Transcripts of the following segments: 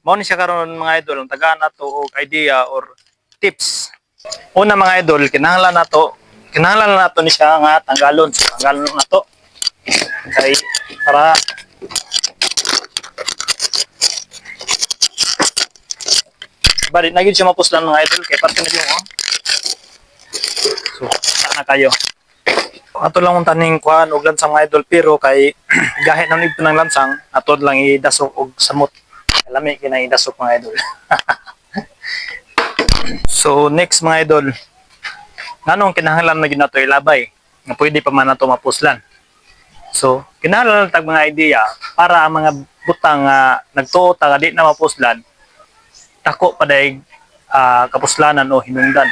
mao ni siya karon mga idol ang tagaan nato og idea or tips. Una mga idol, kinahanglan nato ni siya nga tanggalon. So, tanggalon nato. Kay para bali na gyud siya mapuslan mga idol kay parte na yung so sana kayo. Ato lang ang taning kuan og lansang mga idol pero kay gahit na nito ng lansang ato lang idasok og samot. Lami kinay idasok mga idol. So next mga idol, nganong kinahanglan na gyud nato ilabay nga pwede pa man nato mapuslan. So kinahanglan tag mga idea para ang mga butang nga nagtuo ta nga di na mapuslan dako pa daig kapuslanan o hinungdan.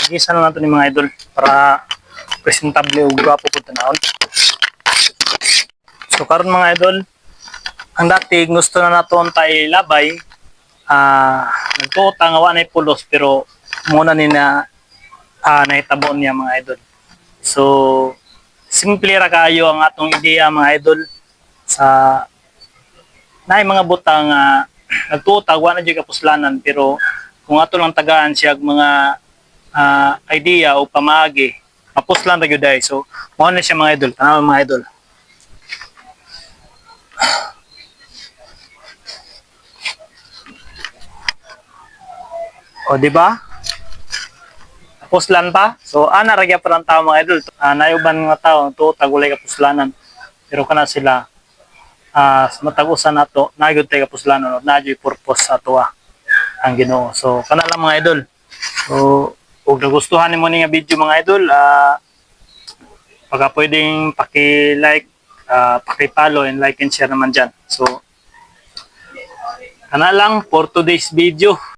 Gisa na nato ni mga idol para presentable o gwapo po tanawon. So karon mga idol, ang dati gusto na naton tay labay, nagtuot nga wa nay pulos pero muna ni na nahitabon niya mga idol. So simple ra kayo ang atong ideya mga idol sa nay mga butang nagtuot wa na jud kapuslanan pero kung ato lang tagaan siya mga idea o pamaagi mapuslan ra gyud ay. So mao na siya mga idol, tanaw mga idol. O di ba? Puslan pa. So ana ra gyud parang tao mga idol. Nayuban nga tao to tagulay kapuslanan. Pero kana sila matag-usan nato nagyud tay kapuslanan na nagyud purpose ato ang Ginoo. So kana lang mga idol. So kung nagustuhan nimo ni nga video mga idol, baka pwedeng paki-like, paki-follow and like and share naman dyan. So kana lang for today's video.